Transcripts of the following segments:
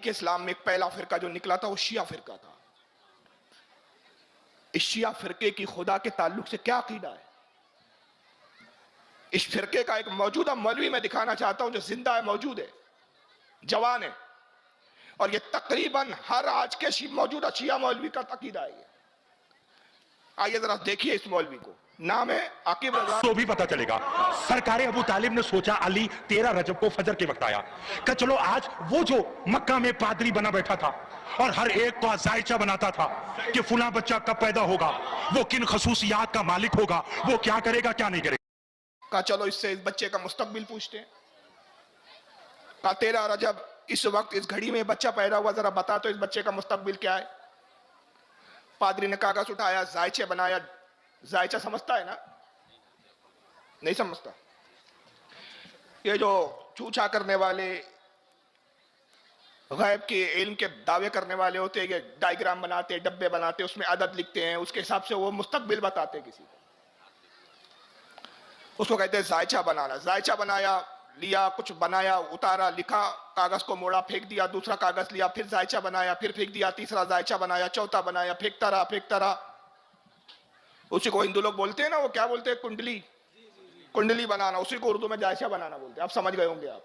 कि इस्लाम में एक पहला फिरका जो निकला था वो शिया फिरका था। इस शिया फिरके की खुदा के ताल्लुक से क्या अकीदा है? इस फिरके का एक मौजूदा मौलवी मैं दिखाना चाहता हूं जो जिंदा है, मौजूद है, जवान है, और ये तकरीबन हर आज के मौजूदा शिया मौलवी का अकीदा है। आइए जरा देखिए इस मौलवी को, नाम है आकिब रज़ा। तो भी पता चलेगा। सरकारे अबू तालिब ने सोचा अली 13 रजब को फजर के वक्त आया, कहा चलो आज वो जो मक्का में पादरी बना बैठा था और हर एक को जायचा बनाता था कि फुला बच्चा कब पैदा होगा, वो किन खसूसियात का मालिक होगा, वो क्या करेगा क्या नहीं करेगा, कहा चलो इससे इस बच्चे का मुस्तकबिल पूछते हैं। कहा 13 रजब इस वक्त इस घड़ी में बच्चा पैदा हुआ, जरा बता तो इस बच्चे का मुस्तकबिल क्या है। पादरी ने कागज उठाया, जायचे बनाया। जायचा समझता है ना? नहीं समझता। ये जो चूचा करने वाले, गैब के इल्म के दावे करने वाले होते हैं, ये डायग्राम बनाते, डब्बे बनाते, उसमें अदद लिखते हैं, उसके हिसाब से वो मुस्तकबिल बताते हैं किसी को। उसको कहते हैं जायचा बनाना। जायचा बनाया, लिया, कुछ बनाया, उतारा, लिखा, कागज को मोड़ा, फेंक दिया, दूसरा कागज लिया, फिर जायचा बनाया, फिर फेंक दिया, तीसरा जायचा बनाया, चौथा बनाया, फेंकता रहा। उसी को हिंदू लोग बोलते हैं ना, वो क्या बोलते हैं, कुंडली। कुंडली बनाना, उसी को उर्दू में जायचा बनाना बोलते हैं। आप समझ गए होंगे। आप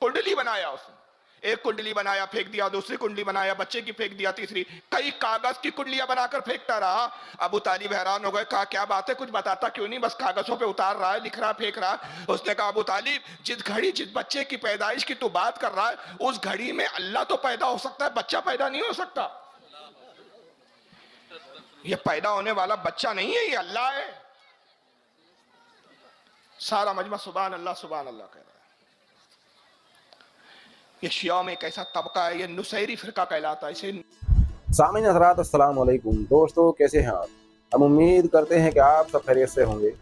कुंडली बनाया, उसने एक कुंडली बनाया, फेंक दिया, दूसरी कुंडली बनाया, बच्चे की फेंक दिया, तीसरी, कई कागज की कुंडलियां बनाकर फेंकता रहा। अबू तालिब हैरान हो गए, कहा क्या बात है, कुछ बताता क्यों नहीं, बस कागजों पे उतार रहा है, लिख रहा, फेंक रहा। उसने कहा अबू तालिब, जिस घड़ी जिस बच्चे की पैदाइश की तू बात कर रहा है, उस घड़ी में अल्लाह तो पैदा हो सकता है, बच्चा पैदा नहीं हो सकता। ये पैदा होने वाला बच्चा नहीं है, ये अल्लाह है। सारा मजमा सुभान अल्लाह कह रहा है। ये शिया में एक ऐसा तबका है, ये नुसैरी फिरका कहलाता है। इसे सामीन हज़रात अस्सलाम वालेकुम। दोस्तों कैसे हैं आप? हम उम्मीद करते हैं कि आप सब खैरियत से होंगे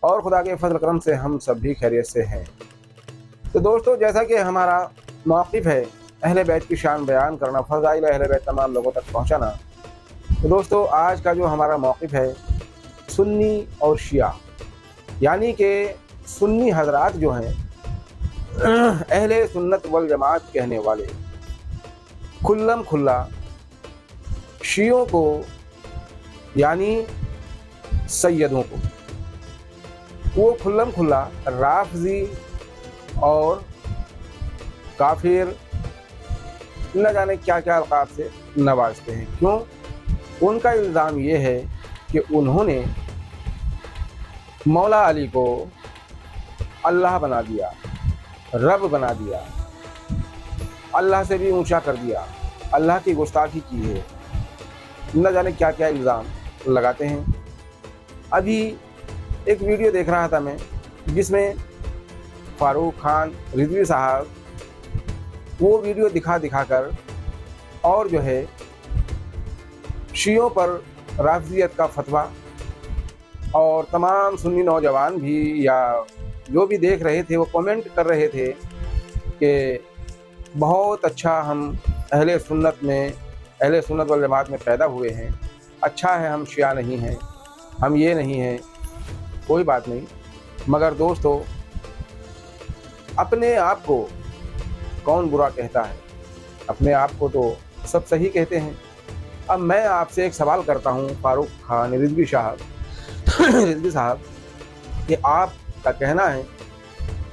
और खुदा के फजल करम से हम सब भी खैरियत से हैं। तो दोस्तों जैसा कि हमारा मौक़िफ़ है अहले बैत की शान बयान करना, फ़ज़ाइल अहले बैत तमाम लोगों तक पहुँचाना, तो दोस्तों आज का जो हमारा मौक़िफ़ है सुन्नी और शिया, यानी कि सुन्नी हज़रात जो हैं अहले सुन्नत वल जमात कहने वाले खुल्लम खुल्ला शियों को यानी सैयदों को, वो खुल्लम खुल्ला राफ़ज़ी और काफिर न जाने क्या क्या अल्क़ाब से नवाजते हैं। क्यों? उनका इल्ज़ाम ये है कि उन्होंने मौला अली को अल्लाह बना दिया, रब बना दिया, अल्लाह से भी ऊंचा कर दिया, अल्लाह की गुस्ताखी की है, न जाने क्या क्या इल्ज़ाम लगाते हैं। अभी एक वीडियो देख रहा था मैं जिसमें फ़ारूक खान रिजवी साहब वो वीडियो दिखा कर और जो है शियों पर राफ़ज़ियत का फतवा, और तमाम सुन्नी नौजवान भी या जो भी देख रहे थे वो कमेंट कर रहे थे कि बहुत अच्छा, हम अहले सुन्नत वल जमात में पैदा हुए हैं, अच्छा है हम शिया नहीं हैं, हम ये नहीं हैं। कोई बात नहीं, मगर दोस्तों अपने आप को कौन बुरा कहता है? अपने आप को तो सब सही कहते हैं। अब मैं आपसे एक सवाल करता हूँ फ़ारूक खान रिजवी साहब कि आपका कहना है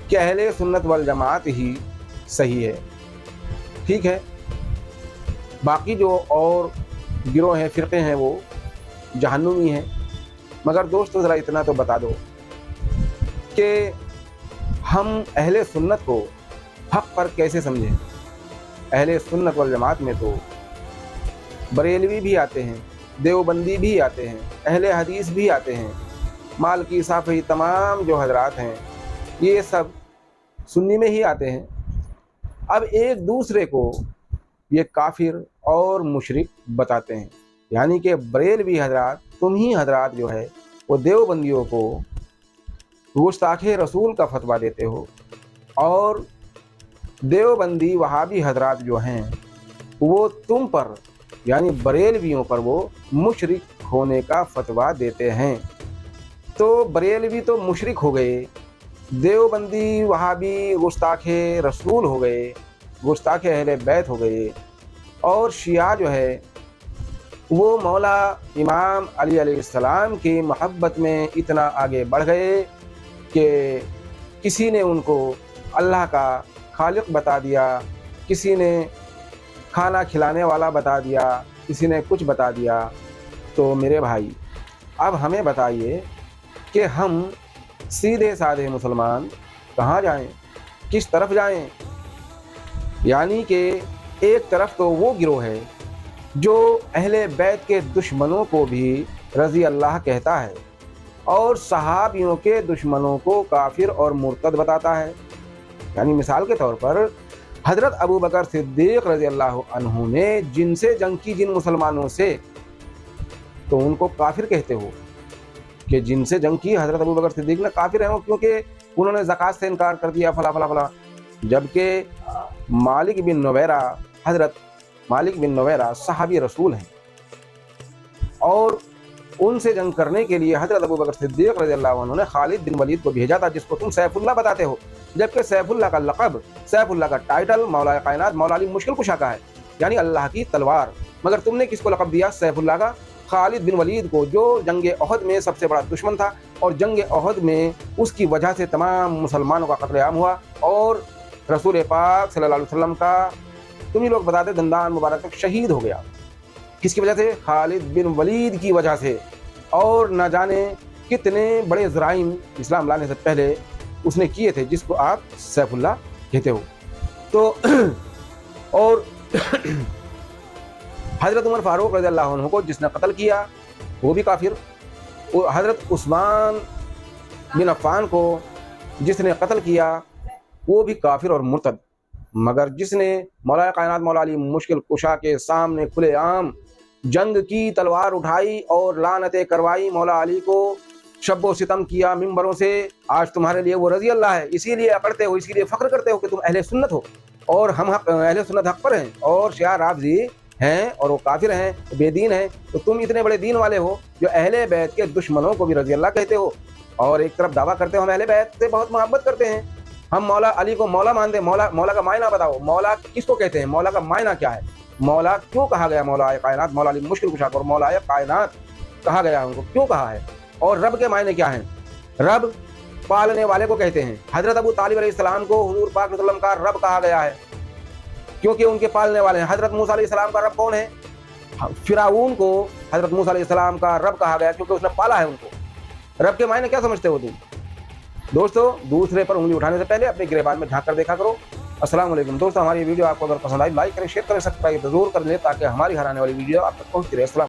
कि अहले सुन्नत वल जमात ही सही है, ठीक है, बाकी जो और गिरोह हैं, फ़िरक़े हैं, वो जहन्नुमी हैं, मगर दोस्तों ज़रा इतना तो बता दो कि हम अहले सुन्नत को हक़ पर कैसे समझें। अहले सुन्नत वल जमात में तो बरेलवी भी आते हैं, देवबंदी भी आते हैं, अहले हदीस भी आते हैं, मालकी शाफ़ी तमाम जो हजरात हैं ये सब सुन्नी में ही आते हैं। अब एक दूसरे को ये काफिर और मुशरिक बताते हैं, यानी कि बरेलवी हजरात, तुम ही हजरात जो है वो देवबंदियों को गुस्ताखे रसूल का फतवा देते हो, और देवबंदी वहाबी हजरात जो हैं वो तुम पर यानी बरेलवियों पर वो मुशरिक होने का फतवा देते हैं। तो बरेलवी तो मुशरिक हो गए, देवबंदी वहाबी गुस्ताखे रसूल हो गए, गुस्ताख अहले बैत हो गए, और शिया जो है वो मौला इमाम अली अलैहिस्सलाम की मोहब्बत में इतना आगे बढ़ गए कि किसी ने उनको अल्लाह का खालिक बता दिया, किसी ने खाना खिलाने वाला बता दिया, किसी ने कुछ बता दिया। तो मेरे भाई, अब हमें बताइए कि हम सीधे साधे मुसलमान कहाँ जाएं, किस तरफ जाएं? यानी कि एक तरफ तो वो गिरोह है जो अहले बैत के दुश्मनों को भी रज़ी अल्लाह कहता है और सहाबियों के दुश्मनों को काफिर और मुर्तद बताता है। यानी मिसाल के तौर पर हज़रत अबू बकर सिद्दीक़ रज़ी अल्लाह अन्हु ने जिनसे जंग की जिन मुसलमानों से, तो उनको काफिर कहते हो कि जिनसे जंग की हज़रत अबू बकर सिद्दीक़ ने काफिर हैं क्योंकि उन्होंने ज़कात से इनकार कर दिया, फला फला फला। जबकि मालिक बिन नवैरा, हज़रत मालिक बिन नवैरा सहाबी रसूल हैं और उनसे जंग करने के लिए हज़रत अबू बकर सिद्दीक़ रज़ी अल्लाह अन्हु ने खालिद बिन वलीद को भेजा था, जिसको तुम सैफुल्लाह बताते हो। जबकि सैफुल्लाह का लक़ब, सैफुल्लाह का टाइटल मौला कायनात मौला अली मुश्किल कुशा का है, यानी अल्लाह की तलवार। मगर तुमने किसको लक़ब दिया? सैफुल्लाह का, खालिद बिन वलीद को, जो जंग अहद में सबसे बड़ा दुश्मन था और जंग अहद में उसकी वजह से तमाम मुसलमानों का कत्लेआम हुआ और रसूल पाक सल्लल्लाहु अलैहि वसल्लम का, तुम ही लोग बताते, दंदान मुबारक तक शहीद हो गया। किसकी वजह से? खालिद बिन वलीद की वजह से। और न जाने कितने बड़े ज़राइम इस्लाम लाने से पहले उसने किए थे, जिसको आप सैफुल्लाह कहते हो। तो और हज़रत उमर फ़ारूक रज़ी अल्लाह अन्हु को जिसने कत्ल किया वो भी काफिर। हज़रत उस्मान बिन अफ़्फ़ान को जिसने कत्ल किया वो भी काफिर और मुर्तद। मगर जिसने मौला कायनात मौला अली मुश्किल कुशा के सामने खुलेआम जंग की तलवार उठाई और लानतें करवाई, मौला अली को शब्बो सितम किया मिंबरों से, आज तुम्हारे लिए वो रज़ी अल्लाह है, इसीलिए अकड़ते हो, इसीलिए फ़ख्र करते हो कि तुम अहले सुन्नत हो और हम अहले सुन्नत हक़ पर हैं, और शिया राफ़ज़ी हैं और वो काफिर हैं, बेदीन हैं। तो तुम इतने बड़े दीन वाले हो जो अहले बैत के दुश्मनों को भी रज़ी अल्लाह कहते हो, और एक तरफ दावा करते हो हम अहले बैत से बहुत मोहब्बत करते हैं, हम मौला अली को मौला मानते हैं। मौला का मायना बताओ, मौला किसको कहते हैं? मौला का मायना क्या है? मौला क्यों कहा गया? मौला कायनात मौला अली मुश्किल कुशा और मौला कायनात कहा गया, उनको क्यों कहा है? और रब के मायने क्या हैं? रब पालने वाले को कहते हैं। हज़रत अबू तालिब अलैहिस्सलाम को हुज़ूर पाक सल्लल्लाहु अलैहि वसल्लम का रब कहा गया है क्योंकि उनके पालने वाले हैं। हज़रत मूसा अलैहिस्सलाम का रब कौन है? फिरौन को हज़रत मूसा अलैहिस्सलाम का रब कहा गया क्योंकि उसने पाला है उनको। रब के मायने क्या समझते हो तुम? दोस्तों, दूसरे पर उंगली उठाने से पहले अपने गिरेबान में झांक कर देखा करो। अस्सलाम वालेकुम दोस्तों, हमारी वीडियो आपको अगर पसंद आई लाइक करें, शेयर करें, सब्सक्राइब जरूर कर लें ताकि हमारी हर आने वाली वीडियो आप तक पहुंचती रहे।